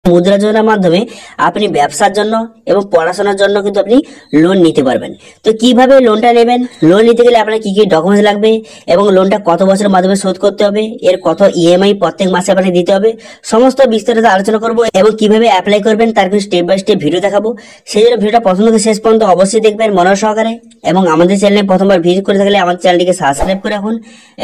মুদ্রা যোজনার মাধ্যমে আপনি ব্যবসার জন্য এবং পড়াশোনার জন্য কিন্তু আপনি লোন নিতে পারবেন। তো কিভাবে লোনটা নেবেন, লোন নিতে গেলে আপনার কি কি ডকুমেন্টস লাগবে এবং লোনটা কত বছরের মাধ্যমে শোধ করতে হবে, এর কত ইএমআই প্রত্যেক মাসে আপনাকে দিতে হবে, সমস্ত বিস্তারিত আলোচনা করব এবং কিভাবে অ্যাপ্লাই করবেন তার কিছু স্টেপ বাই স্টেপ ভিডিও দেখাবো। সেই জন্য ভিডিওটা প্রথম থেকে শেষ পর্যন্ত অবশ্যই দেখবেন মনোযোগ সহকারে, এবং আমাদের চ্যানেলে প্রথমবার ভিজিট করে থাকলে আমাদের চ্যানেলটিকে সাবস্ক্রাইব করে রাখুন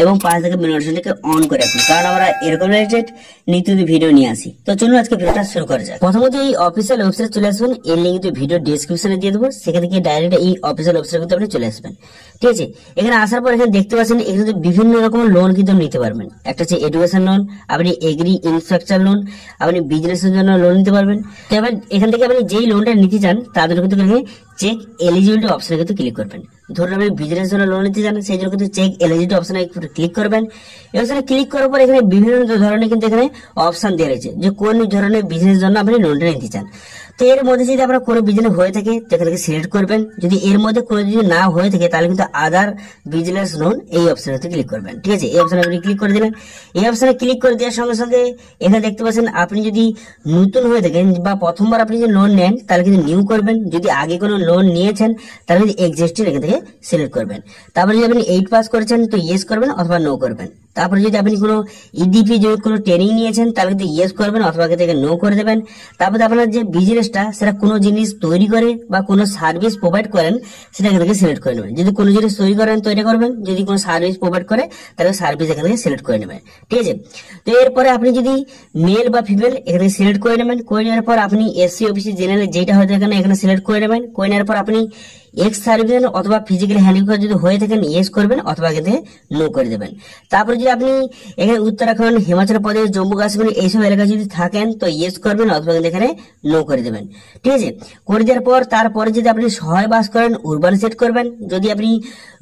এবং পাশ থেকে বেল নোটিফিকেশনটিকে অন করে রাখুন, কারণ আমরা এরকম রিলেটেড নিত্য ভিডিও নিয়ে আসি। তো চলুন আজকে ভিডিওটা শুরু করা যাক। প্রথমত এই অফিসিয়াল ওয়েবসাইট চলে আসবেন, এর লিঙ্ক কিন্তু ভিডিও ডেসক্রিপশনে দিয়ে দেবো, সেখান থেকে ডাইরেক্ট এই অফিসিয়াল ওয়েবসাইট কিন্তু আপনি চলে আসবেন। ঠিক আছে, এখানে আসার পর এখানে দেখতে পাচ্ছেন এখানে বিভিন্ন রকমের লোন কিন্তু নিতে পারবেন। একটা হচ্ছে এডুকেশন লোন, আপনি এগ্রি ইনফ্রাস্ট্রাকচার লোন, আপনি বিজনেসের জন্য লোন নিতে পারবেন। এবার এখান থেকে আপনি যেই লোনটা নিতে চান তার জন্য কিন্তু এখানে চেক এলিজিবিলিটি অপশনে কিন্তু ক্লিক করবেন। ধরুন আপনি বিজনেস জন্য লোন নিতে চান, সেই জন্য কিন্তু চেক এলিজিবিলিটি অপশনে ক্লিক করবেন। এই অপশনে ক্লিক করার পর এখানে বিভিন্ন ধরনের কিন্তু এখানে অপশন দেওয়া রয়েছে যে কোন ধরনের বিজনেস জন্য আপনি লোনটা নিতে চান। তো এর মধ্যে যদি আপনার কোনো বিজনেস হয়ে থাকে তো এখান থেকে সিলেক্ট করবেন, যদি এর মধ্যে কোনো যদি না হয়ে থাকে তাহলে কিন্তু আদার বিজনেস লোন এই অপশনে ক্লিক করবেন। ঠিক আছে, এই অপশনে আপনি ক্লিক করে দিলেন। এই অপশনে ক্লিক করে দেওয়ার সঙ্গে সঙ্গে এখানে দেখতে পাচ্ছেন আপনি যদি নতুন হয়ে থাকেন বা প্রথমবার আপনি যদি লোন নেন তাহলে কিন্তু নিউ করবেন, যদি আগে কোনো লোন নিয়েছেন তাহলে কিন্তু এক্সিস্টিং এখান থেকে সিলেক্ট করবেন। তারপরে যদি আপনি 8 পাস করেছেন তো ইয়েস করবেন অথবা নো করবেন। তারপরে যদি আপনি কোনো ইডিপি যদি কোনো ট্রেনিং নিয়েছেন তাহলে কিন্তু ইয়েস করবেন অথবা থেকে নো করে দেবেন। তারপরে আপনার যে বিজনেসটা সেটা কোনো জিনিস তৈরি করে বা কোনো সার্ভিস প্রোভাইড করেন সেটা এখান থেকে সিলেক্ট করে নেবেন। যদি কোনো জিনিস তৈরি করেন তো এটা করবেন, যদি কোনো সার্ভিস প্রোভাইড করে তাহলে সার্ভিস এখান থেকে সিলেক্ট করে নেবেন। ঠিক আছে, তো এরপরে আপনি যদি মেল বা ফিমেল এখানে সিলেক্ট করে নেবেন। করে নেওয়ার পর আপনি এসসি ওবিসি জেনারেল যেটা হয়ে থাকেন এখানে সিলেক্ট করে নেবেন। করে নেওয়ার পর আপনি এক্স সার্ভিস অথবা ফিজিক্যালি হ্যান্ডিক্যাপ যদি হয়ে থাকেন ইয়েস করবেন অথবা এখান থেকে নো করে দেবেন। তারপরে যদি আপনি এখানে উত্তরাখণ্ড, হিমাচল প্রদেশ, জম্মু কাশ্মীর এইসব এলাকায় যদি থাকেন তো ইয়েস করবেন অথবা এখানে নো করে দেবেন। ঠিক আছে, করে দেওয়ার পর তারপরে যদি আপনি শহরে বাস করেন উরবান সেট করবেন, যদি আপনি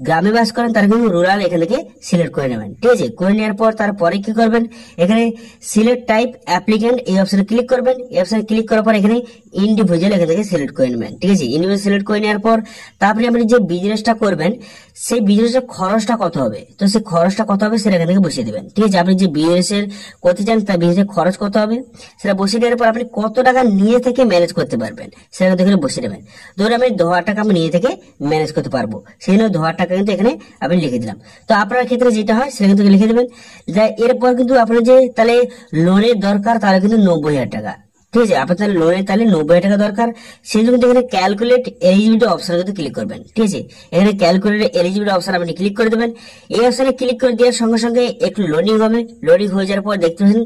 গ্রামে বাস করেন তার কিন্তু রুরাল এখান থেকে সিলেক্ট করে নেবেন। ঠিক আছে, করে নেওয়ার পর তারপরে কি করবেন, এখানে সিলেক্ট টাইপ অ্যাপ্লিক্যান্ট এই অপশনে ক্লিক করবেন। এই অপশনে ক্লিক করার পর এখানে ইন্ডিভিজুয়াল এখান থেকে সিলেক্ট করে নেবেন। ঠিক আছে, ইন্ডিভিজুয়াল সিলেক্ট করে নেওয়ার পর তারপরে আপনি যে বিজনেসটা করবেন সেই বিজনেসের খরচটা কত হবে, তো সেই খরচটা কত হবে সেটা এখান থেকে বসিয়ে দেবেন। ঠিক আছে, আপনি যে বিজনেসের করতে চান তার বিজনেসের খরচ কত হবে সেটা বসিয়ে দেওয়ার পর আপনি কত টাকা নিয়ে থেকে ম্যানেজ করতে পারবেন সেটা এখানে বসিয়ে দেবেন। ধরুন আমি 10,000 টাকা আমি নিয়ে থেকে ম্যানেজ করতে পারবো, সেই জন্য 10,000 টাকা কিন্তু এখানে আপনি লিখে দিলাম। তো আপনার ক্ষেত্রে যেটা হয় সেটা কিন্তু লিখে দেবেন। এরপর কিন্তু আপনার যে তাহলে লোনের দরকার তাহলে কিন্তু 90,000 টাকা। ঠিক আছে, আপনার তাহলে লোনের তাহলে 90,000 টাকা দরকার, সেই জন্য এখানে ক্যালকুলেট এলিজিবিলিটি অপশন কিন্তু ক্লিক করবেন। ঠিক আছে, এখানে ক্যালকুলেট এলিজিবিলিটি অপশন আপনি ক্লিক করে দেবেন। এই অপশনে ক্লিক করে দেওয়ার সঙ্গে সঙ্গে একটু লোডিং হবে। লোডিং হয়ে যাওয়ার পর দেখতে পাচ্ছেন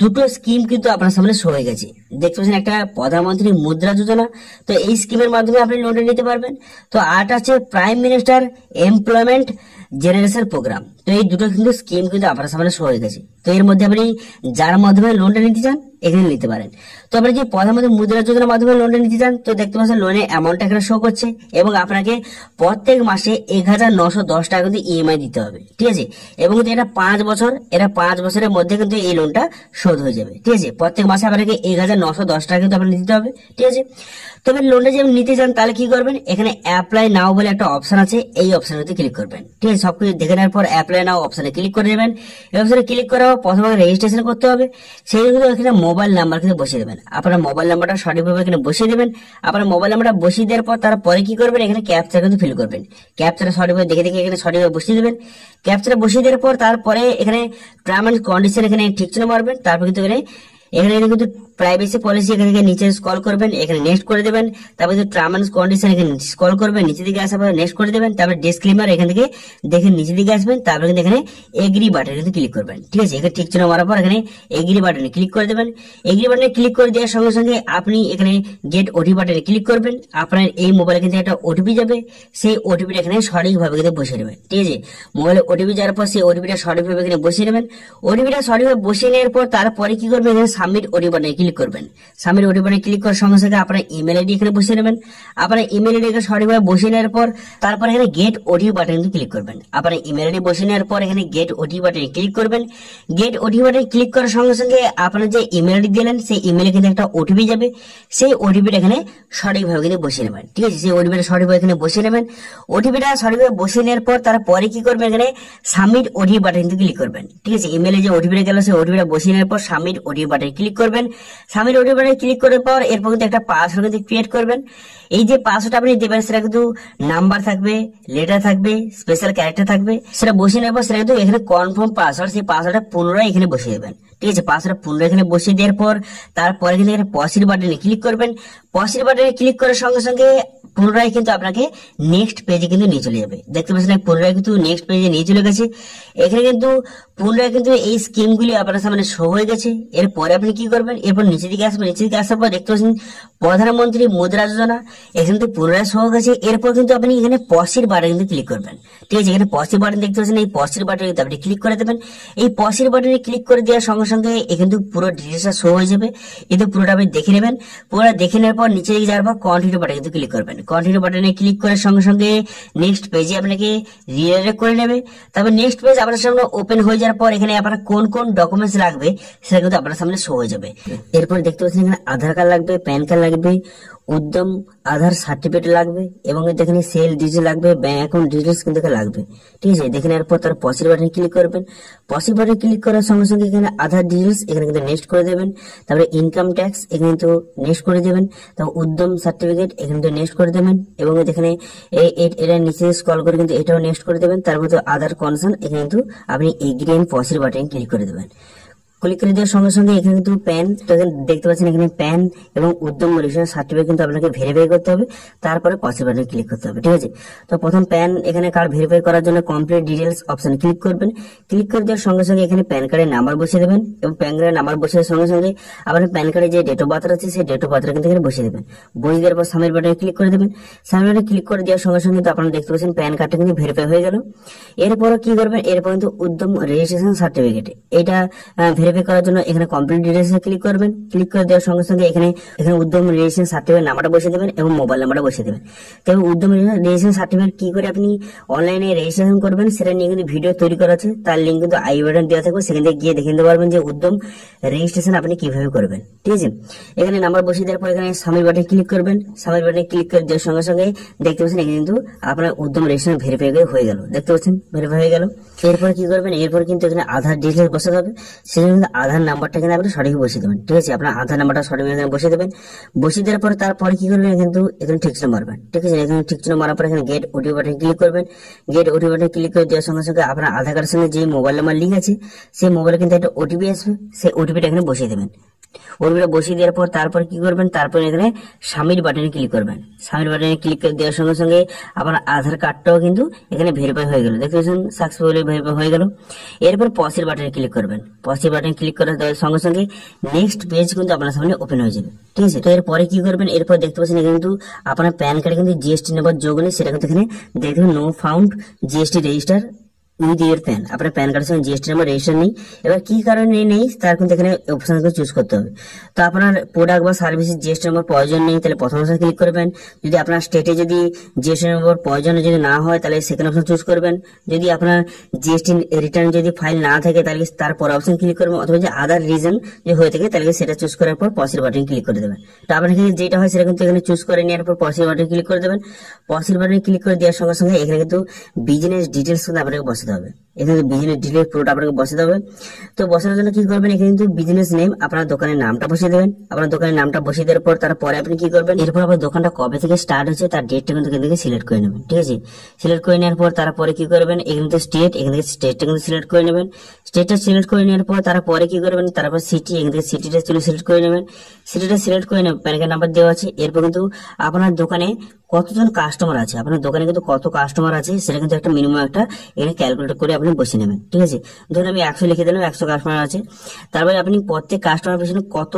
দুটো স্কিম কিন্তু আপনার সামনে শো হয়ে গেছে। দেখতে পাচ্ছেন একটা প্রধানমন্ত্রী মুদ্রা যোজনা, তো এই স্কিমের মাধ্যমে আপনি লোনটা নিতে পারবেন। তো আর আছে prime minister employment generation programme, তো এই দুটো কিন্তু স্কিম কিন্তু আপনার সামনে শো হয়ে গেছে। তো এর মধ্যে আপনি যার মাধ্যমে লোনটা নিতে চান এখানে নিতে পারেন। তো আপনি যে প্রধানমন্ত্রী মুদ্রা যোজনার মাধ্যমে লোনটা নিতে চান তো দেখতে পাচ্ছেন লোনের অ্যামাউন্টটা এখানে শো করছে এবং আপনাকে প্রত্যেক মাসে 1,910 টাকা কিন্তু ইএমআই দিতে হবে। ঠিক আছে, এবং এটা 5 বছর, এটা 5 বছরের মধ্যে কিন্তু এই লোনটা শোধ হয়ে যাবে। ঠিক আছে, প্রত্যেক মাসে আপনাকে 1,910 টাকা কিন্তু আপনাকে দিতে হবে। ঠিক আছে, তবে লোনটা যদি আপনি নিতে চান তাহলে কি করবেন, এখানে অ্যাপ্লাই নাও বলে একটা অপশন আছে, এই অপশনে ক্লিক করবেন। ঠিক আছে, সবকিছু দেখে নেওয়ার পর অ্যাপ্লাই নাও অপশনে ক্লিক করে দেবেন। এই অপশনে ক্লিক করার পর প্রথমে রেজিস্ট্রেশন করতে হবে, সেই জন্য এখানে মোবাইল নাম্বার কিন্তু বসিয়ে দেবেন। আপনার মোবাইল নাম্বারটা সঠিকভাবে এখানে বসিয়ে দেবেন। আপনার মোবাইল নাম্বারটা বসিয়ে দেওয়ার পর তারপরে কি করবেন, এখানে ক্যাপচা কিন্তু ফিল করবেন। ক্যাপচাটা সঠিকভাবে দেখে দেখে এখানে সঠিকভাবে বসিয়ে দেবেন। ক্যাপচাটা বসিয়ে দেওয়ার পর তারপরে এখানে টার্ম এন্ড কন্ডিশন এখানে ঠিক চিহ্ন মারবেন। তারপর কিন্তু এখানে কিন্তু প্রাইভেসি পলিসি এখান থেকে নিচে স্ক্রল করবেন, এখানে নেক্সট করে দেবেন। তারপরে টার্ম এন্ড কন্ডিশন এখানে স্ক্রল করবেন, নিচে দিকে আসার পর নেক্সট করে দেবেন। তারপরে ডিসক্লেমার এখান থেকে দেখে নিচে দিকে আসবেন। তারপরে কিন্তু এখানে এগ্রি বাটনে কিন্তু ক্লিক করবেন। ঠিক আছে, এখানে ঠিক চিহ্ন মারার পর এখানে এগ্রি বাটনে ক্লিক করে দেবেন। এগ্রি বাটনে ক্লিক করে দেওয়ার সঙ্গে সঙ্গে আপনি এখানে গেট ওটিপি বাটনে ক্লিক করবেন। আপনার এই মোবাইলে কিন্তু একটা ওটিপি যাবে, সেই ওটিপিটা এখানে সঠিকভাবে কিন্তু বসিয়ে নেবেন। ঠিক আছে, মোবাইলে ওটিপি যাওয়ার পর সেই ওটিপিটা সঠিকভাবে এখানে বসিয়ে নেবেন। ওটিপিটা সঠিকভাবে বসিয়ে নেওয়ার পর তারপরে কি করবেন, এখানে সাবমিট ওটিপি বাটনে ক্লিক করবেন। সাবমিট ওটিপি বাটনে ক্লিক করার সঙ্গে সঙ্গে আপনার ইমেল আইডি এখানে বসিয়ে নেবেন। আপনার ইমেল আইডি সঠিকভাবে বসিয়ে নেওয়ার পর তারপর এখানে গেট ওটিপি বাটনে ক্লিক করবেন। আপনার ইমেল আইডি বসিয়ে নেওয়ার পর এখানে গেট ওটিপি বাটনে ক্লিক করবেন। গেট ওটিপি বাটনে ক্লিক করার সঙ্গে সঙ্গে আপনার যে ইমেল আইডি দিলেন সেই ইমেলে কিন্তু একটা ওটিপি যাবে, সেই ওটিপিটা এখানে সঠিকভাবে কিন্তু বসিয়ে নেবেন। ঠিক আছে, সেই ওটিপিটা সঠিকভাবে এখানে বসিয়ে নেবেন। ওটিপিটা সঠিকভাবে বসিয়ে নেওয়ার পর তারপরে কি করবেন, এখানে সাবমিট ওটিপি বাটনে ক্লিক করবেন। ঠিক আছে, ইমেলে যে ওটিপিটা গেল সেই ওটিপিটা বসিয়ে নেওয়ার পর সাবমিট ওটিপি বাটনে ক্লিক করবেন। সাবমিট ওটিপি বাটনে ক্লিক করার পর এরপর কিন্তু একটা পাসওয়ার্ড কিন্তু ক্রিয়েট করবেন। এই যে পাসওয়ার্ড আপনি দেবেন সেটা কিন্তু নাম্বার থাকবে, লেটার থাকবে, স্পেশাল ক্যারেক্টার থাকবে। সেটা বসিয়ে নেওয়ার পর সেটা কিন্তু এখানে কনফার্ম পাসওয়ার্ড, সেই পাসওয়ার্ডটা পুনরায় এখানে বসিয়ে দেবেন। ঠিক আছে, পাসওয়ার্ড পুনরায় এখানে বসিয়ে দেওয়ার পর তারপরে কিন্তু এখানে পসিড বাটনে ক্লিক করবেন। পসিড বাটনে ক্লিক করার সঙ্গে সঙ্গে পুনরায় কিন্তু আপনাকে নেক্সট পেজে কিন্তু নিয়ে চলে যাবে। দেখতে পাচ্ছেন পুনরায় কিন্তু নেক্সট পেজে নিয়ে চলে গেছে। এখানে কিন্তু পুনরায় কিন্তু এই স্কিমগুলি আপনার সামনে শো হয়ে গেছে। এরপরে আপনি কি করবেন, এরপর নিচের দিকে আসবেন। নিচের দিকে আসার পর দেখতে পাচ্ছেন প্রধানমন্ত্রী মুদ্রা যোজনা, এখানে কিন্তু পুনরায় শো হয়ে গেছে। এরপর কিন্তু আপনি এখানে পসিড বাটনে কিন্তু ক্লিক করবেন। ঠিক আছে, এখানে পসিড বাটন দেখতে পাচ্ছেন, এই পসিড বাটনে কিন্তু আপনি ক্লিক করে দেবেন। এই পসিড বাটনে ক্লিক করে দেওয়ার সঙ্গে সঙ্গে এখানে কিন্তু পুরো ডিটেলসটা শো হয়ে যাবে। কিন্তু পুরোটা আপনি দেখে নেবেন। পুরো দেখে নেওয়ার পর নিচে দিকে যাওয়ার পর কন্টিনিউ বাটনে কিন্তু ক্লিক করবেন। কন্টিনিউ বাটনে ক্লিক করার সঙ্গে সঙ্গে নেক্সট পেজে আপনাকে রিডাইরেক্ট করে নেবে। তারপর নেক্সট পেজ আপনার সামনে ওপেন হয়ে যাওয়ার পর এখানে আপনার কোন কোন ডকুমেন্টস লাগবে সেটা কিন্তু আপনার সামনে শো হয়ে যাবে। এরপর দেখতে পাচ্ছেন এখানে আধার কার্ড লাগবে, প্যান কার্ড লাগবে, উদ্যম আধার সার্টিফিকেট লাগবে এবং এখানে সেল ডিটেলস লাগবে, ব্যাংক অ্যাকাউন্ট ডিটেলস কিন্তু লাগবে। ঠিক আছে, দেখে নেওয়ার পর তার পসিড বাটনে ক্লিক করবেন। পসিড বাটনে ক্লিক করার সঙ্গে সঙ্গে এখানে আধার ডিটেলস এখানে কিন্তু নেক্সট করে দেবেন। তারপরে ইনকাম ট্যাক্স এখানে কিন্তু নেক্সট করে দেবেন। তারপর উদ্যম সার্টিফিকেট এখানে কিন্তু নেক্সট করে দেবেন এবং এখানে এটা নিচে স্ক্রল করে কিন্তু এটাও নেক্সট করে দেবেন। তারপর তো আধার কনসার্ন এখানে কিন্তু আপনি এগ্রি এন্ড পসিড বাটনে ক্লিক করে দেবেন। ক্লিক করে দেওয়ার সঙ্গে সঙ্গে এখানে কিন্তু প্যান, তো এখানে দেখতে পাচ্ছেন এখানে প্যান এবং উদ্যম রেজিস্ট্রেশন সার্টিফিকেট কিন্তু আপনাকে ভেরিফাই করতে হবে। তারপরে পসিড বাটনে ক্লিক করতে হবে। ঠিক আছে, তো প্রথম প্যান এখানে কার্ড ভেরিফাই করার জন্য কমপ্লিট ডিটেলস অপশনে ক্লিক করবেন। ক্লিক করে দেওয়ার সঙ্গে সঙ্গে এখানে প্যান কার্ডের নাম্বার বসিয়ে দেবেন এবং প্যান কার্ডের নাম্বার বসানোর সঙ্গে সঙ্গে আপনার প্যান কার্ডে যে ডেট অফ বার্থ আছে সেই ডেট অফ বার্থ কিন্তু এখানে বসিয়ে দেবেন। বসিয়ে দেওয়ার পর সাবমিট বাটনে ক্লিক করে দেবেন। সাবমিট বাটনে ক্লিক করে দেওয়ার সঙ্গে সঙ্গে আপনারা দেখতে পাচ্ছেন প্যান কার্ডটা কিন্তু ভেরিফাই হয়ে গেল। এরপর কি করবেন, এরপর কিন্তু উদ্যম রেজিস্ট্রেশন সার্টিফিকেট এটা ভেরিফাই করার জন্য এখানে কমপ্লিট ডিটেলস ক্লিক করবেন। ক্লিক করে দেওয়ার সঙ্গে সঙ্গে এখানে উদ্যম রেজিস্ট্রেশন সার্টিফিকেট নাম্বারটা বসিয়ে দেবেন এবং মোবাইল নাম্বারটা বসিয়ে দেবেন। তবে উদ্যম রেজিস্ট্রেশন সার্টিফিকেট কি করে আপনি অনলাইনে রেজিস্ট্রেশন করবেন সেটা নিয়ে কিন্তু ভিডিও তৈরি করা আছে, তার লিঙ্ক কিন্তু আই বাটন দেওয়া থাকবে, সেখানে গিয়ে দেখে নিতে পারবেন যে উদ্যম রেজিস্ট্রেশন আপনি কিভাবে করবেন। ঠিক আছে, এখানে নাম্বার বসিয়ে দেওয়ার পর এখানে সাবমিট বাটনে ক্লিক করবেন। সাবমিট বাটনে ক্লিক করে দেওয়ার সঙ্গে সঙ্গে দেখতে পাচ্ছেন এখানে কিন্তু আপনার উদ্যম রেজিস্ট্রেশন ভেরিফাই হয়ে গেল। দেখতে পাচ্ছেন ভেরিফাই হয়ে গেল। এরপর কি করবেন, এরপর কিন্তু এখানে আধার ডিটেলস বসাতে হবে। সেখানে কিন্তু আধার নাম্বারটা কিন্তু আপনি সঠিক বসিয়ে দেবেন। ঠিক আছে, আপনার আধার নাম্বারটা সঠিক এখানে বসিয়ে দেবেন। বসিয়ে দেওয়ার পরে তারপরে কি করবেন, কিন্তু এখানে ঠিক চিহ্ন মারবেন। ঠিক আছে, এখানে ঠিক চিহ্ন মারার পর এখানে গেট ওটিপি বাটনে ক্লিক করবেন। গেট ওটিপি বাটনে ক্লিক করে দেওয়ার সঙ্গে সঙ্গে আপনার আধার কার্ডের সঙ্গে যে মোবাইল নাম্বার লিঙ্ক আছে সেই মোবাইলে কিন্তু একটা ওটিপি আসবে, সেই ওটিপিটা এখানে বসিয়ে দেবেন। ওটিপিটা বসিয়ে দেওয়ার পর তারপর কি করবেন, তারপর এখানে সাবমিট বাটনে ক্লিক করবেন। সাবমিট বাটনে ক্লিক করে দেওয়ার সঙ্গে সঙ্গে আপনার আধার কার্ডটাও কিন্তু এখানে ভেরিফাই হয়ে গেল। দেখতে পাচ্ছেন সাকসেসফুলি ভেরিফাই হয়ে গেল। এরপর পসিড বাটনে ক্লিক করবেন। পসিড বাটনে ক্লিক করার সঙ্গে সঙ্গে নেক্সট পেজ কিন্তু আপনার সামনে ওপেন হয়ে যাবে। ঠিক আছে, তো এরপরে কি করবেন, এরপর দেখতে পাচ্ছেন কিন্তু আপনার প্যান কার্ডে কিন্তু জিএসটি নাম্বার যোগ নেই, সেটা কিন্তু এখানে দেখবেন no found GST register with your PAN. আপনার প্যান কার্ডের সঙ্গে জিএসটি নাম্বার রেজিস্টার নেই। এবার কি কারণে নেই তার কিন্তু এখানে অপশন চুজ করতে হবে। তো আপনার প্রোডাক্ট বা সার্ভিসের জিএসটি নাম্বার প্রয়োজন নেই, তাহলে প্রথম অপশন ক্লিক করবেন। যদি আপনার স্টেটে যদি জিএসটি নাম্বার প্রয়োজন যদি না হয় তাহলে সেকেন্ড অপশন চুজ করবেন। যদি আপনার জিএসটি রিটার্ন যদি ফাইল না থাকে তাহলে তারপর অপশন ক্লিক করবেন, অথবা যে আদার রিজন যে হয়ে থাকে তাহলে সেটা চুজ করার পর পসিড বাটনে ক্লিক করে দেবেন। তো আপনার এখানে যেটা হয় সেটা কিন্তু এখানে চুজ করে নেওয়ার পর পসিড বাটনে ক্লিক করে দেবেন। পসিড বাটনে ক্লিক করে দেওয়ার সঙ্গে সঙ্গে এখানে কিন্তু বিজনেস ডিটেলস কিন্তু আপনাকে বসাতে হবে। এখানে বিজনেস ডিটেলস পুরোটা আপনাকে বসাতে হবে। তো বসানোর জন্য কি করবেন, এখানে কিন্তু বিজনেস নেম আপনার দোকানের নামটা বসিয়ে দেবেন। আপনার দোকানের নামটা বসিয়ে দেওয়ার পর তারপরে আপনি কি করবেন, এরপর আপনার দোকানটা কবে থেকে স্টার্ট হচ্ছে তার ডেটটা কিন্তু এখান থেকে সিলেক্ট করে নেবেন। ঠিক আছে, সিলেক্ট করে নেওয়ার পর তারপরে কি করবেন, এখান থেকে স্টেট, এখান থেকে স্টেটটা কিন্তু সিলেক্ট করে নেবেন। স্টেটটা সিলেক্ট করে নেওয়ার পর তারপরে কি করবেন, তারপর সিটি, এখান থেকে সিটিটা সিলেক্ট করে নেবেন। সিটিটা সিলেক্ট করে নেবেন, প্যান কার্ড নাম্বার দেওয়া আছে। এরপর কিন্তু আপনার দোকানে কতজন কাস্টমার আছে, আপনার দোকানে কিন্তু কত কাস্টমার আছে সেটা কিন্তু একটা মিনিমাম একটা এখানে ক্যালকুলেট করে আপনি বসে নেবেন। ঠিক আছে, ধরুন আমি 100 লিখে দিলাম, 100 কাস্টমার আছে। তারপরে আপনি প্রত্যেক কাস্টমার পিছনে কত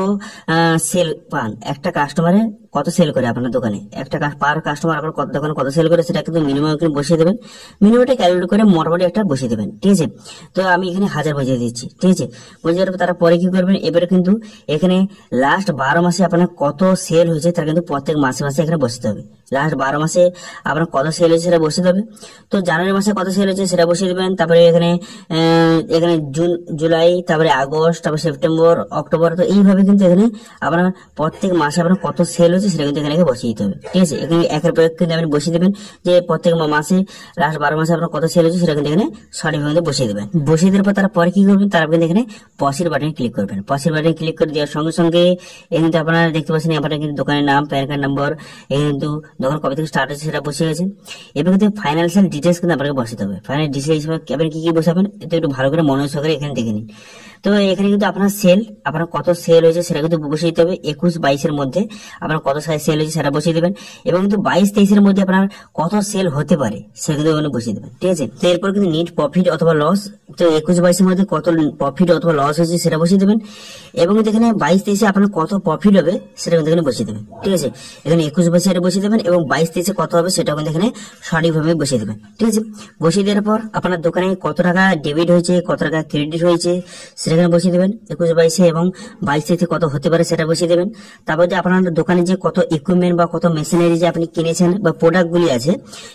সেল পান, একটা কাস্টমারে কত সেল করে আপনার দোকানে, একটা পার কাস্টমার আপনার কত দোকানে কত সেল করে সেটা কিন্তু মিনিমাম এখানে বসিয়ে দেবেন। মিনিমামটা ক্যালকুলেট করে মোটামুটি একটা বসিয়ে দেবেন। ঠিক আছে, তো আমি এখানে 1000 বসিয়ে দিচ্ছি। ঠিক আছে, বসিয়ে দেওয়ার পর তারপরে কি করবেন, এবারে কিন্তু এখানে লাস্ট 12 মাসে আপনার কত সেল হয়েছে তার কিন্তু প্রত্যেক মাসে মাসে এখানে বসতে হবে। লাস্ট 12 মাসে আপনার কত সেল হয়েছে সেটা বসিয়ে দেবে। তো জানুয়ারি মাসে কত সেল হয়েছে সেটা বসিয়ে দেবেন। তারপরে এখানে জুন, জুলাই, তারপরে আগস্ট, তারপরে সেপ্টেম্বর, অক্টোবর, তো এইভাবে কিন্তু এখানে আপনার প্রত্যেক মাসে আপনার কত সেল হয়েছে হয়েছে সেটা কিন্তু এখানে বসিয়ে দিতে হবে। ঠিক আছে, এখানে একের পর এক কিন্তু আপনি বসিয়ে দেবেন যে প্রত্যেক মাসে লাস্ট 12 মাসে আপনার কত সেল হয়েছে সেটা কিন্তু এখানে সঠিকভাবে বসিয়ে দেবেন। বসিয়ে দেওয়ার পর তারপরে কি করবেন, তারপর কিন্তু এখানে পসের বাটনে ক্লিক করবেন। পসের বাটনে ক্লিক করে দেওয়ার সঙ্গে সঙ্গে এখানে কিন্তু আপনারা দেখতে পাচ্ছেন আপনার কিন্তু দোকানের নাম, প্যান কার্ড নম্বর, এখানে কিন্তু দোকান কবে থেকে স্টার্ট হয়েছে সেটা বসে গেছে। এবার কিন্তু ফাইন্যান্সিয়াল ডিটেলস কিন্তু আপনাকে বসাতে হবে। ফাইনাল ডিটেলস হিসেবে আপনি কি কি বসাবেন এটা একটু ভালো করে মনোযোগ সহকারে এখানে দেখে নিন। তো এখানে কিন্তু আপনার সেল, আপনার কত সেল হয়েছে সেটা কিন্তু বসিয়ে দিতে হবে। 21-22 মধ্যে আপনার কত সেল হয়েছে সেটা বসিয়ে দেবেন, এবং কিন্তু 22-23 মধ্যে আপনার কত সেল হতে পারে সেটা কিন্তু ওখানে বসিয়ে দেবেন। ঠিক আছে, তো এরপর কিন্তু নেট প্রফিট অথবা লস, তো 21-22 মধ্যে কত প্রফিট অথবা লস হয়েছে সেটা বসিয়ে দেবেন, এবং এখানে 22-23 আপনার কত প্রফিট হবে সেটা কিন্তু এখানে বসিয়ে দেবেন। ঠিক আছে, এখানে 21-22 এটা বসিয়ে দেবেন, এবং 22-23 কত হবে সেটা কিন্তু এখানে সঠিকভাবে বসিয়ে দেবেন। ঠিক আছে, বসিয়ে দেওয়ার পর আপনার দোকানে কত টাকা ডেবিট হয়েছে, কত টাকা ক্রেডিট হয়েছে সেটা এখানে বসিয়ে দেবেন 21-22 এবং 22-23 কত হতে পারে সেটা বসিয়ে দেবেন। তারপর যে আপনার দোকানে যে কত ইকুইপমেন্ট বা কত মেশিনারি যে আপনি কিনেছেন বা প্রোডাক্ট গুলি আছে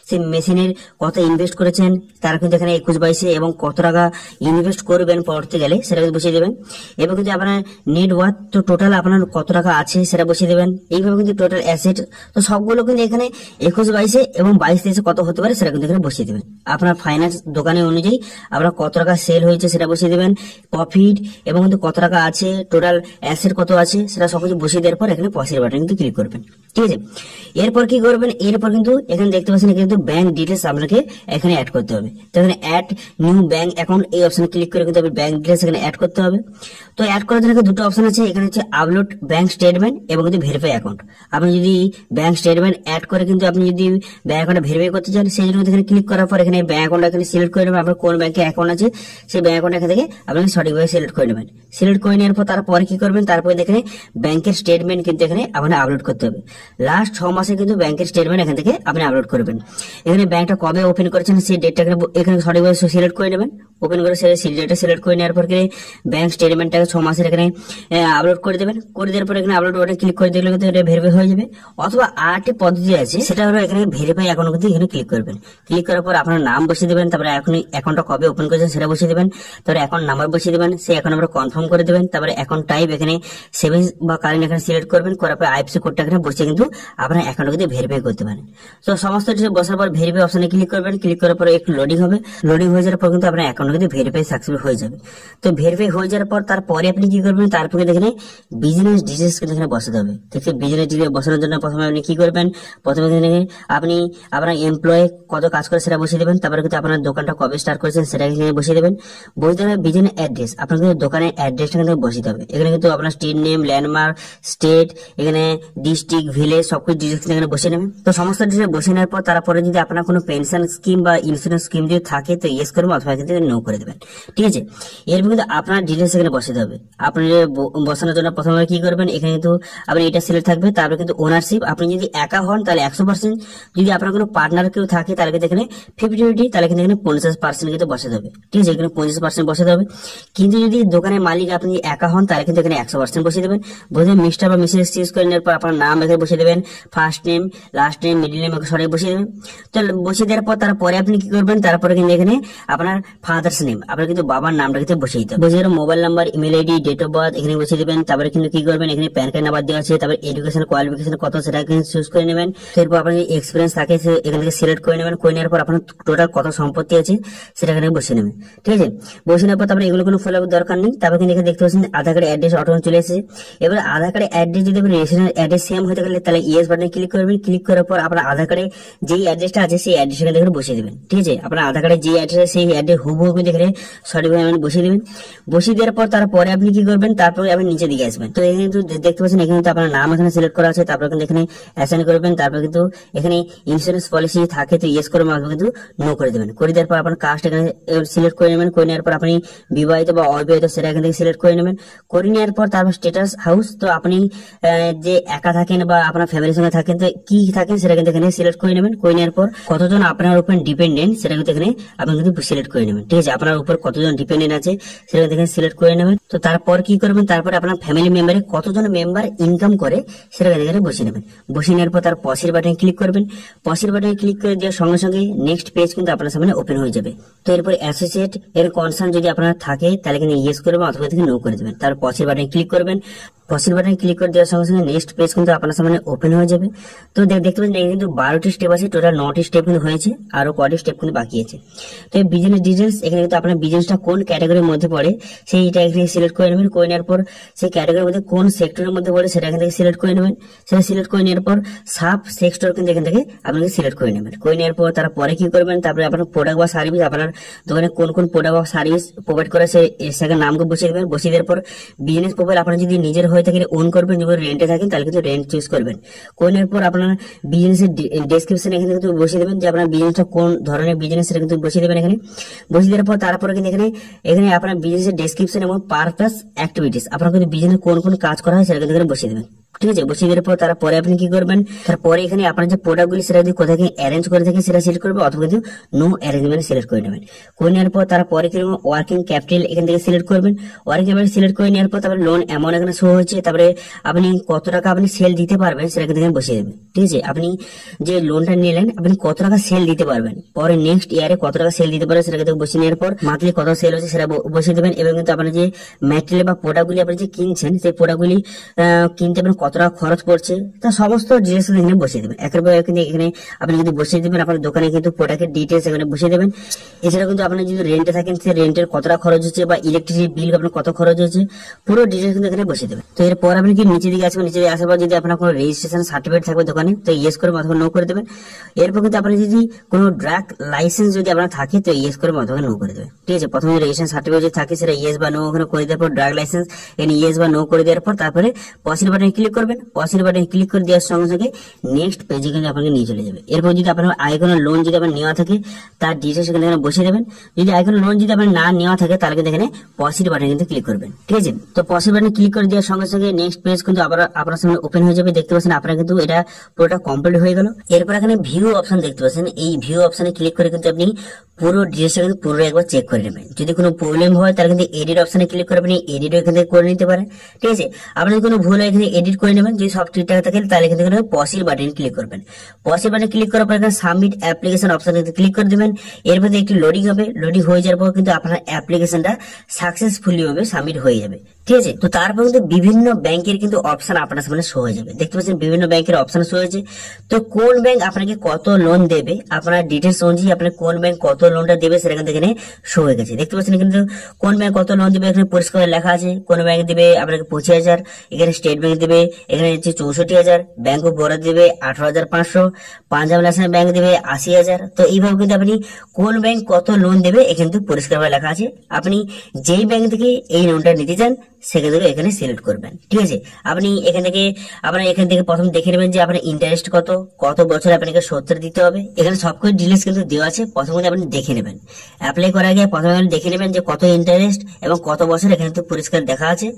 সেই মেশিনের কত ইনভেস্ট করেছেন তারা কিন্তু এখানে 21-22 এবং কত টাকা ইনভেস্ট করবেন পরবর্তীকালে সেটা বসিয়ে দেবেন। এবং কিন্তু আপনার নেট ওয়ার্থ, তো টোটাল আপনার কত টাকা আছে সেটা বসিয়ে দেবেন। এইভাবে কিন্তু টোটাল অ্যাসেট, তো সবগুলো কিন্তু এখানে 21-22 এবং 22-23 কত হতে পারে সেটা কিন্তু এখানে বসিয়ে দেবেন। আপনার ফাইন্যান্স দোকানের অনুযায়ী আপনার কত টাকা সেল হয়েছে সেটা বসিয়ে দেবেন, প্রফিট এবং কিন্তু কত টাকা আছে, টোটাল অ্যাসেট কত আছে সেটা সবকিছু বসিয়ে দেওয়ার পর এখানে পসের বাটনে কিন্তু ক্লিক করবেন। ঠিক আছে, এরপর কি করবেন, এরপর কিন্তু এখানে দেখতে পাচ্ছেন কিন্তু ব্যাংক ডিটেলস আপনাকে এখানে অ্যাড করতে হবে। তো এখানে অ্যাড নিউ ব্যাংক অ্যাকাউন্ট এই অপশনে ক্লিক করে কিন্তু ব্যাংক ডিটেলস এখানে অ্যাড করতে হবে। তো অ্যাড করার জন্য দুটো অপশন আছে, এখানে হচ্ছে আপলোড ব্যাংক স্টেটমেন্ট এবং কিন্তু ভেরিফাই অ্যাকাউন্ট। আপনি যদি ব্যাংক স্টেটমেন্ট অ্যাড করে কিন্তু আপনি যদি ব্যাংক অ্যাকাউন্ট ভেরিফাই করতে চান সেই জন্য এখানে ক্লিক করার পর এখানে ব্যাংক অ্যাকাউন্ট এখানে সিলেক্ট করে নেবেন। আপনার কোন ব্যাংকে অ্যাকাউন্ট আছে সেই ব্যাংক অ্যাকাউন্ট এখান থেকে আপনি সঠিকভাবে সিলেক্ট করে নেবেন। সিলেক্ট করে নেওয়ার পর তারপরে কি করবেন, তারপরে এখানে ব্যাংকের স্টেটমেন্ট কিন্তু এখানে আপনার আপলোড করতে হবে। লাস্ট 6 মাসে কিন্তু ব্যাংকের স্টেটমেন্ট এখান থেকে আপনি আপলোড করবেন। এখানে ব্যাংকটা কবে ওপেন করেছেন সেই ডেটটা এখানে সঠিকভাবে সিলেক্ট করে নেবেন। ওপেন করে সেই ডেটটা সিলেক্ট করে নেওয়ার পর ব্যাংক স্টেটমেন্টটাকে 6 মাসের এখানে আপলোড করে দেবেন। করে দেওয়ার পর এখানে আপলোড বাটনে ক্লিক করে দিলে কিন্তু এটা ভেরিফাই হয়ে যাবে। অথবা আরেকটি পদ্ধতি আছে, সেটা হলো এখানে ভেরিফাই অ্যাকাউন্ট কিন্তু এখানে ক্লিক করবেন। ক্লিক করার পর আপনার নাম বসিয়ে দেবেন, তারপরে এখন অ্যাকাউন্টটা কবে ওপেন করেছেন সেটা বসিয়ে দেবেন, তারপরে অ্যাকাউন্ট নাম্বার বসিয়ে দেবেন, সেই অ্যাকাউন্ট নাম্বার কনফার্ম করে দেবেন, তারপরে অ্যাকাউন্ট টাইপ এখানে সেভিংস বা কারেন্ট এখানে সিলেক্ট করবেন। করার পর আইএফএসসি কোডটা এখানে বসে কিন্তু আপনার অ্যাকাউন্ট কিন্তু ভেরিফাই করতে পারেন। তো সমস্ত কিছু বসার পর ভেরিফাই অপশনে ক্লিক করবেন। ক্লিক করার পর একটু লোডিং হবে, লোডিং হয়ে যাওয়ার পর কিন্তু আপনার অ্যাকাউন্ট কিন্তু ভেরিফাই সাকসেসফুল হয়ে যাবে। তো ভেরিফাই হয়ে যাওয়ার পর তারপরে আপনি কি করবেন, তারপরে এখানে বিজনেস ডিটেইলস কিন্তু এখানে বসাতে হবে। ঠিক আছে, বিজনেস ডিটেইলস বসানোর জন্য প্রথমে আপনি কি করবেন, প্রথমে এখানে আপনি আপনার এমপ্লয় কত কাজ করে সেটা বসিয়ে দেবেন। তারপরে কিন্তু আপনার দোকানটা কবে স্টার্ট করেছেন সেটা এখানে বসিয়ে দেবেন। বসিয়ে দেবেন বিজনেস অ্যাড্রেস, আপনার কিন্তু দোকানের অ্যাড্রেসটা কিন্তু বসিয়ে হবে। এখানে কিন্তু আপনার স্ট্রিট নেম, ল্যান্ডমার্ক, স্টেট, এখানে ডিস্ট্রিক্ট, ভিলেজ সবকিছু ডিটেইলস এখানে বসিয়ে নেবেন। তো সমস্ত ডিটেইলস বসিয়ে নেওয়ার পর তারপরে যদি আপনার কোনো পেনশন স্কিম বা ইন্স্যুরেন্স স্কিম যদি থাকে তো ইয়েস করবেন, অথবা কিন্তু নো করে দেবেন। ঠিক আছে, এরপর কিন্তু আপনার ডিটেইলস এখানে বসাতে হবে। আপনি বসানোর জন্য প্রথমে কি করবেন, এখানে কিন্তু আপনি এটা সিলেক্ট থাকবে। তারপরে কিন্তু ওনারশিপ, আপনি যদি একা হন তাহলে 100%, যদি আপনার কোনো পার্টনার কেউ থাকে তাহলে কিন্তু এখানে 50-50, তাহলে কিন্তু এখানে 50% কিন্তু বসাতে হবে। ঠিক আছে, এখানে 50% বসাতে হবে। কিন্তু যদি দোকানের মালিক আপনি একা হন তাহলে কিন্তু এখানে 100% বসিয়ে দেবেন। বসে মিস্টার বা মিসেস চুজ করে নেওয়ার পর আপনার নাম এখানে বসিয়ে দেবেন, first name, last name, middle name সবাই বসিয়ে দেবেন। তো বসিয়ে দেওয়ার পর তারপরে আপনি কি করবেন, তারপরে কিন্তু এখানে আপনার ফাদার্স নেম, আপনার কিন্তু বাবার নামটা কিন্তু বসিয়ে দিতে হবে। বসিয়ে mobile number, email ID, date of birth এখানে বসিয়ে দেবেন। তারপরে কিন্তু কি করবেন, এখানে প্যান কার্ড নাম্বার দেওয়া আছে, তারপরে এডুকেশন কোয়ালিফিকেশন কত সেটা এখানে চুজ করে নেবেন। এরপর আপনার এক্সপিরিয়েন্স থাকে এখান থেকে সিলেক্ট করে নেবেন। করে নেওয়ার পর আপনার টোটাল কত সম্পত্তি আছে সেটা এখানে বসিয়ে নেবেন। ঠিক আছে, বসে নেওয়ার পর তারপরে এগুলো কোনো ফলো দরকার নেই। তারপর কিন্তু এখানে দেখতে পাচ্ছেন আধার কার্ড অ্যাড্রেস অটোমেটিক চলে এসেছে। এবার আধার কার্ডের অ্যাড্রেস যদি রেজিস্ট্রেশন অ্যাড্রেস সেম হতে গেলে তাহলে ইয়েস বাটনে ক্লিক করবেন। ক্লিক করার পর আপনার আধার কার্ডে যেই অ্যাড্রেসটা আছে সেই অ্যাড্রেসটা এখানে বসিয়ে দেবেন। ঠিক আছে, আপনার আধার কার্ডে যে অ্যাড্রেস সেই অ্যাড্রেস হুবহু কিন্তু এখানে সঠিকভাবে বসিয়ে দেবেন। বসিয়ে দেওয়ার পর তারপরে আপনি কি করবেন, তারপরে আপনি নিচে দিকে আসবেন। তো এখানে কিন্তু দেখতে পাচ্ছেন এখানে কিন্তু আপনার নাম এখানে সিলেক্ট করা আছে। তারপর কিন্তু এখানে অ্যাসাইন করবেন। তারপর কিন্তু এখানে ইন্স্যুরেন্স পলিসি থাকে তো ইয়েস করে কিন্তু নো করে দেবেন। করে দেওয়ার পর আপনার কাস্ট এখানে সিলেক্ট করে নেবেন। করে নেওয়ার পর আপনি বিবাহিত বা অবিবাহিত সেটা এখান থেকে সিলেক্ট করে নেবেন। করে নেওয়ার পর তারপর স্ট্যাটাস হাউস, তো আপনি যে একা থাকেন বা আপনার ফ্যামিলির সঙ্গে থাকেন তো কি থাকেন সেটা কিন্তু এখানে সিলেক্ট করে নেবেন। করে নেওয়ার পর কতজন আপনার উপর ডিপেন্ডেন্ট সেটা কিন্তু এখানে আপনি কিন্তু সিলেক্ট করে নেবেন। ঠিক আছে, আপনার উপর কতজন ডিপেন্ডেন্ট আছে সেটা এখানে সিলেক্ট করে নেবেন। তো তারপর কি করবেন, তারপর আপনার ফ্যামিলি মেম্বারে কতজন মেম্বার ইনকাম করে সেটা এখানে বসিয়ে নেবেন। বসিয়ে নেওয়ার পর তার পসের বাটনে ক্লিক করবেন। পসের বাটনে ক্লিক করে দেওয়ার সঙ্গে সঙ্গে নেক্সট পেজ কিন্তু আপনার সামনে ওপেন হয়ে যাবে। তো এরপর অ্যাসোসিয়েট এর কনসার্ন যদি আপনার থাকে তাহলে এখানে ইয়েস করবেন অথবা থেকে নো করে দেবেন। তার পসের বাটনে ক্লিক করবেন। প্রসিড বাটনে ক্লিক করে দেওয়ার সঙ্গে সঙ্গে নেক্সট পেজ কিন্তু আপনার সামনে ওপেন হয়ে যাবে। তো দেখতে পাচ্ছেন এখানে কিন্তু 12টি স্টেপ আছে, টোটাল 9টি স্টেপ কিন্তু হয়েছে, আরো কয়টি স্টেপ কিন্তু বাকি আছে। তো এই বিজনেস ডিটেলস এখানে কিন্তু আপনার বিজনেসটা কোন ক্যাটাগরির মধ্যে পড়ে সেইটা এখানে সিলেক্ট করে নেবেন। করে নেওয়ার পর সেই ক্যাটাগরির মধ্যে কোন সেক্টরের মধ্যে পড়ে সেটা এখান থেকে সিলেক্ট করে নেবেন। সেটা সিলেক্ট করে নেওয়ার পর সাব সেক্টর কিন্তু এখান থেকে আপনাকে সিলেক্ট করে নেবেন। করে নেওয়ার পর তারপরে কি করবেন, তারপরে আপনার প্রোডাক্ট বা সার্ভিস, আপনার দোকানে কোন কোন প্রোডাক্ট বা সার্ভিস প্রোভাইড করে সেখানে নামকে বসিয়ে দেবেন। বসিয়ে দেওয়ার পর বিজনেস প্রোফাইল আপনার যদি নিজের হয়ে থাকে ওন করবেন, যদি রেন্টে থাকেন তাহলে কিন্তু রেন্ট চুজ করবেন। করে নেওয়ার পর আপনার বিজনেসের ডেসক্রিপশন এখানে কিন্তু বসিয়ে দেবেন যে আপনার বিজনেসটা কোন ধরনের বিজনেস সেটা কিন্তু বসিয়ে দেবেন এখানে। বসিয়ে দেওয়ার পর তারপরে কিন্তু এখানে আপনার বিজনেসের ডেসক্রিপশন এবং পারপাস অ্যাক্টিভিটিস, আপনার কিন্তু বিজনেস কোন কোন কাজ করা হয় সেটা কিন্তু এখানে বসিয়ে দেবেন। ঠিক আছে, বসিয়ে দেওয়ার পর তারপরে আপনি কি করবেন, তারপরে এখানে আপনার যে প্রোডাক্টগুলি সেটা যদি কোথায় অ্যারেঞ্জ করে থাকে সেটা সিলেক্ট করবে, অথবা কিন্তু নো অ্যারেঞ্জমেন্ট সিলেক্ট করে নেবেন। করে নেওয়ার পর তারপরে কি ওয়ার্কিং ক্যাপিটাল এখান থেকে সিলেক্ট করবেন। ওয়ার্কিং ক্যাপিটাল সিলেক্ট করে নেওয়ার পর তারপরে লোন অ্যামাউন্ট এখানে শো হচ্ছে, তারপরে আপনি কত টাকা আপনি সেল দিতে পারবেন সেটা কিন্তু এখানে বসিয়ে দেবেন। ঠিক আছে, আপনি যে লোনটা নিলেন আপনি কত টাকা সেল দিতে পারবেন, পরে নেক্সট ইয়ারে কত টাকা সেল দিতে পারবেন সেটা কিন্তু বসিয়ে নেওয়ার পর মান্থলি কত সেল হচ্ছে সেটা বসিয়ে দেবেন। এবং কিন্তু আপনার যে ম্যাটেরিয়াল বা প্রোডাক্টগুলি আপনি যে কিনছেন সেই প্রোডাক্টগুলি কিনতে আপনার কত টাকা খরচ পড়ছে তা সমস্ত ডিটেলস এখানে বসিয়ে দেবেন। একেবারে কিন্তু এখানে আপনি যদি বসিয়ে দেবেন আপনার দোকানে কিন্তু প্রোডাক্টের ডিটেলস এখানে বসিয়ে দেবেন। এছাড়া কিন্তু আপনি যদি রেন্টে থাকেন সেই রেন্টের কতটা খরচ হচ্ছে বা ইলেকট্রিসিটি বিল আপনার কত খরচ হচ্ছে পুরো ডিটেলস কিন্তু এখানে বসিয়ে দেবেন। তো এরপর আপনি কি নিচে দিকে আসবেন, নিচে দিকে আসার পর যদি আপনার কোনো রেজিস্ট্রেশন সার্টিফিকেট থাকবে দোকানে তো ইয়েস করে অথবা নো করে দেবেন। এরপর কিন্তু আপনি যদি কোনো ড্রাগ লাইসেন্স যদি আপনার থাকে তো ইয়েস করে অথবা নো করে দেবেন। ঠিক আছে, প্রথমে রেজিস্ট্রেশন সার্টিফিকেট যদি থাকে সেটা ইয়েস বা নো ওখানে করে দেওয়ার পর ড্রাগ লাইসেন্স এখানে ইয়েস বা নো করে দেওয়ার পর তারপরে পসিড বাটনে ক্লিক করবেন। পসিড বাটনে ক্লিক করে দেওয়ার সঙ্গে সঙ্গে নেক্সট পেজে কিন্তু আপনাকে নিয়ে চলে যাবে। এরপর যদি আপনার আয় কোনো লোন যদি আপনার নেওয়া থাকে তার ডিটেলস এখানে বসিয়ে দেবেন। যদি আয় কোনো লোন যদি আপনার না নেওয়া থাকে তাহলে কিন্তু এখানে পসিড বাটনে কিন্তু ক্লিক করবেন। ঠিক আছে, তো পসিড বাটনে ক্লিক করে দেওয়ার সঙ্গে সঙ্গে নেক্সট পেজ কিন্তু আবার আপনার সামনে ওপেন হয়ে যাবে। দেখতে পাচ্ছেন আপনার কিন্তু এটা পুরোটা কমপ্লিট হয়ে গেল। এরপর এখানে ভিউ অপশন দেখতে পাচ্ছেন, এই ভিউ অপশনে ক্লিক করে কিন্তু আপনি পুরো ডিটেলসটা কিন্তু পুরো একবার চেক করে নেবেন। যদি কোনো প্রবলেম হয় তাহলে কিন্তু এডিট অপশনে ক্লিক করে আপনি এডিটও এখান থেকে করে নিতে পারেন। ঠিক আছে, আপনার কোনো ভুল হয় এখানে এডিট করে নেবেন। যদি সব ঠিকঠাক থাকে তাহলে কিন্তু এখানে পসিড বাটনে ক্লিক করবেন। পসিড বাটনে ক্লিক করার পর এখানে সাবমিট অ্যাপ্লিকেশন অপশনে ক্লিক করে দেবেন। এরপর একটু লোডিং হবে, লোডিং হয়ে যাওয়ার পর কিন্তু আপনার অ্যাপ্লিকেশনটা সাকসেসফুলি ভাবে সাবমিট হয়ে যাবে। ঠিক আছে, তো তারপর কিন্তু বিভিন্ন ব্যাংকের কিন্তু অপশন আপনার সামনে শো হয়ে যাবে। দেখতে পাচ্ছেন বিভিন্ন ব্যাংকের অপশন শো হয়েছে। তো কোন ব্যাংক আপনাকে কত লোন দেবে আপনার ডিটেলস অনুযায়ী আপনার কোন ব্যাংক কত লোনটা দেবে সেটা কিন্তু এখানে শো হয়ে গেছে। দেখতে পাচ্ছেন কিন্তু কোন ব্যাংক কত লোন দেবে এখানে পরিষ্কার লেখা আছে। কোন ব্যাংক দেবে আপনাকে 25,000, এখানে স্টেট ব্যাংক দেবে এখানে হচ্ছে 64,000, ব্যাংক অফ বরোদা দেবে 18,500, পাঞ্জাব ন্যাশনাল ব্যাংক দেবে 80,000। তো এইভাবে কিন্তু আপনি কোন ব্যাংক কত লোন দেবে এখানে কিন্তু পরিষ্কারভাবে লেখা আছে। আপনি যেই ব্যাংক থেকে এই লোনটা নিতে চান সেখান থেকে এখানে সিলেক্ট করবেন। ঠিক আছে, আপনি এখান থেকে প্রথম দেখে নেবেন যে আপনার ইন্টারেস্ট কত বছর আপনাকে শোধ দিতে হবে। এখানে সবকিছু ডিটেলস কিন্তু দেওয়া আছে। প্রথমে আপনি দেখে নেবেন, অ্যাপ্লাই করার আগে প্রথমে দেখে নেবেন যে কত ইন্টারেস্ট এবং কত বছর এখানে তো পরিষ্কার দেখা আছে।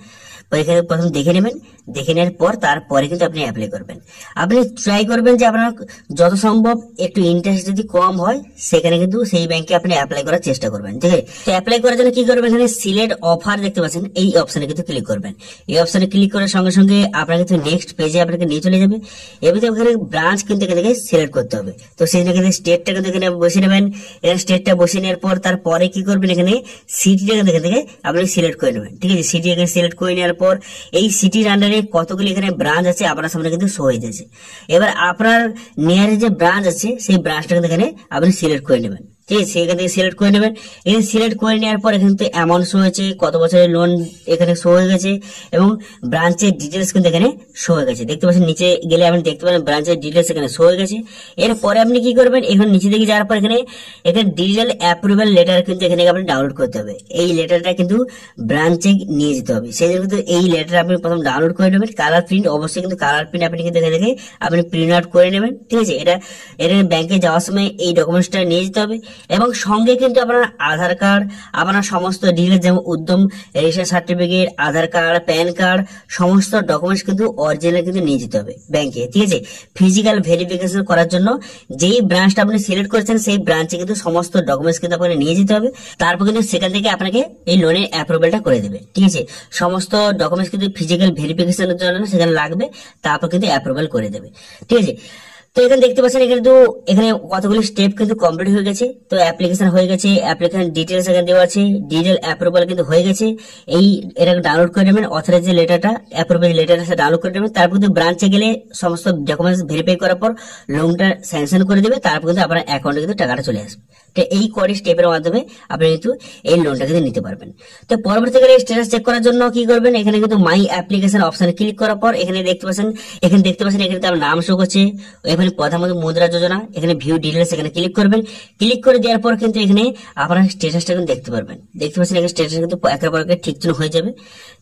এখানে প্রথম দেখে নেবেন, দেখে নেওয়ার পর তারপরে কিন্তু আপনি অ্যাপ্লাই করবেন। আপনি ট্রাই করবেন যে আপনার যত সম্ভব একটু ইন্টারেস্ট যদি কম হয় সেখানে কিন্তু সেই ব্যাংকে আপনি অ্যাপ্লাই করার চেষ্টা করবেন। ঠিক আছে, তো অ্যাপ্লাই করার জন্য কি করবেন, এখানে সিলেক্ট অফার দেখতে পাচ্ছেন এই অপশনে কিন্তু ক্লিক করবেন। এই অপশনে ক্লিক করার সঙ্গে সঙ্গে আপনার কিন্তু নেক্সট পেজে আপনাকে নিয়ে চলে যাবে। এবারে ওখানে ব্রাঞ্চ কিন্তু এখান থেকে সিলেক্ট করতে হবে। তো সেই জন্য স্টেটটা কিন্তু এখানে বসিয়ে নেবেন। এখানে স্টেটটা বসিয়ে নেওয়ার পর তারপরে কি করবেন, এখানে সিটিটা এখান থেকে আপনি সিলেক্ট করে নেবেন। ঠিক আছে, সিটি এখানে সিলেক্ট করে নেওয়ার পর এই সিটির আন্ডারে কতগুলি এখানে ব্রাঞ্চ আছে আপনার সামনে কিন্তু শো হয়ে যাচ্ছে। এবার আপনার নিয়ারে যে ব্রাঞ্চ আছে সেই ব্রাঞ্চটা কিন্তু এখানে আপনি সিলেক্ট করে নেবেন। ঠিক আছে, সেখান থেকে সিলেক্ট করে নেবেন। এখানে সিলেক্ট করে নেওয়ার পর এখানে তো অ্যামাউন্ট শো হয়েছে, কত বছরের লোন এখানে শো হয়ে গেছে এবং ব্রাঞ্চের ডিটেলস কিন্তু এখানে শো হয়ে গেছে। দেখতে পাচ্ছেন নিচে গেলে আপনি দেখতে পাবেন ব্রাঞ্চের ডিটেলস এখানে শো হয়ে গেছে। এরপরে আপনি কি করবেন, এখন নিচে দিকে যাওয়ার পর এখানে ডিজিটাল অ্যাপ্রুভাল লেটার কিন্তু এখানে আপনি ডাউনলোড করতে হবে। এই লেটারটা কিন্তু ব্রাঞ্চে নিয়ে যেতে হবে। সেই জন্য কিন্তু এই লেটার আপনি প্রথম ডাউনলোড করে নেবেন। কালার প্রিন্ট, অবশ্যই কিন্তু কালার প্রিন্ট আপনি কিন্তু এখানে থেকে আপনি প্রিন্ট আউট করে নেবেন। ঠিক আছে, এটা ব্যাংকে যাওয়ার সময় এই ডকুমেন্টসটা নিয়ে যেতে হবে এবং সঙ্গে কিন্তু আপনার আধার কার্ড, আপনার সমস্ত ডিটেলস যেমন উদ্যম রেজিস্ট্রেশন সার্টিফিকেট, আধার কার্ড, প্যান কার্ড, সমস্ত ডকুমেন্টস কিন্তু অরিজিনাল কিন্তু নিয়ে যেতে হবে ব্যাংকে। ঠিক আছে, ফিজিক্যাল ভেরিফিকেশন করার জন্য যেই ব্রাঞ্চটা আপনি সিলেক্ট করেছেন সেই ব্রাঞ্চে কিন্তু সমস্ত ডকুমেন্টস কিন্তু আপনাকে নিয়ে যেতে হবে। তারপর কিন্তু সেখান থেকে আপনাকে এই লোনের অ্যাপ্রুভালটা করে দেবে। ঠিক আছে, সমস্ত ডকুমেন্টস কিন্তু ফিজিক্যাল ভেরিফিকেশনের জন্য সেখানে লাগবে, তারপর কিন্তু অ্যাপ্রুভাল করে দেবে। ঠিক আছে, তো এখানে দেখতে পাচ্ছেন এখানে কতগুলি স্টেপ কিন্তু কমপ্লিট হয়ে গেছে। তো অ্যাপ্লিকেশন হয়ে গেছে, অ্যাপ্লিকেশন ডিটেলস এখানে দেওয়া আছে, ডিটেল অ্যাপ্রুভাল কিন্তু হয়ে গেছে। এটা ডাউনলোড করে নেবেন, অথরাইজ যে লেটারটা, অ্যাপ্রুভাল লেটারটা ডাউনলোড করে নেবেন। তারপর কিন্তু ব্রাঞ্চে গেলে সমস্ত ডকুমেন্টস ভেরিফাই করার পর লোনটা স্যাংশন করে দেবে, তারপর কিন্তু আপনার অ্যাকাউন্টে কিন্তু টাকাটা চলে আসবে। তো এই কটি স্টেপের মাধ্যমে আপনি কিন্তু এই লোনটা কিন্তু নিতে পারবেন। তো পরবর্তীকালে স্ট্যাটাস চেক করার জন্য কি করবেন, এখানে কিন্তু মাই অ্যাপ্লিকেশন অপশনে ক্লিক করার পর এখানে দেখতে পাচ্ছেন এখানে তার নাম শো করছে, এখানে প্রধানমন্ত্রী মুদ্রা যোজনা, এখানে ভিউ ডিটেলস এখানে ক্লিক করবেন। ক্লিক করে দেওয়ার পর কিন্তু এখানে আপনার স্ট্যাটাসটা কিন্তু দেখতে পারবেন। দেখতে পাচ্ছেন এখানে স্ট্যাটাস কিন্তু একের পর এক ঠিক হয়ে যাবে,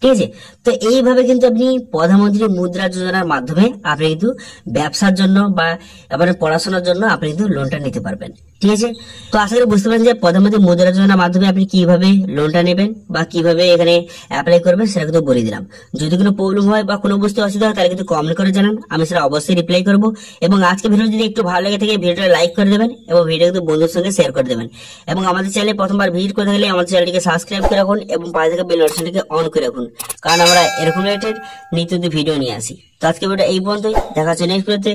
ঠিক আছে। তো এইভাবে কিন্তু আপনি প্রধানমন্ত্রী মুদ্রা যোজনার মাধ্যমে আপনি কিন্তু ব্যবসার জন্য বা আপনার পড়াশোনার জন্য আপনি কিন্তু লোনটা নিতে পারবেন, ঠিক আছে। তো আশা করি বুঝতে পারেন যে প্রধানমন্ত্রী মুদ্রা যোজনার মাধ্যমে আপনি কিভাবে লোনটা নেবেন বা কিভাবে এখানে অ্যাপ্লাই করবেন সেটা কিন্তু বলে দিলাম। যদি কোনো প্রবলেম হয় বা কোনো বুঝতে অসুবিধা হয় তাহলে কিন্তু কমেন্ট করে জানান, আমি সেটা অবশ্যই রিপ্লাই করবো। এবং আজকে ভিডিও যদি একটু ভালো লেগে থাকে ভিডিওটা লাইক করে দেবেন এবং ভিডিও কিন্তু বন্ধুদের সঙ্গে শেয়ার করে দেবেন। এবং আমাদের চ্যানেলে প্রথমবার ভিজিট করে থাকলে আমাদের চ্যানেলটিকে সাবস্ক্রাইব করে রাখুন এবং পাশে থাকা বেল বাটনটিকে অন করে রাখুন, কারণ আমরা এরকম রিলেটেড নিত্য ভিডিও নিয়ে আসি। তো আজকে ভিডিওটা এই পর্যন্তই, দেখা হচ্ছে নেক্সট ভিডিওতে।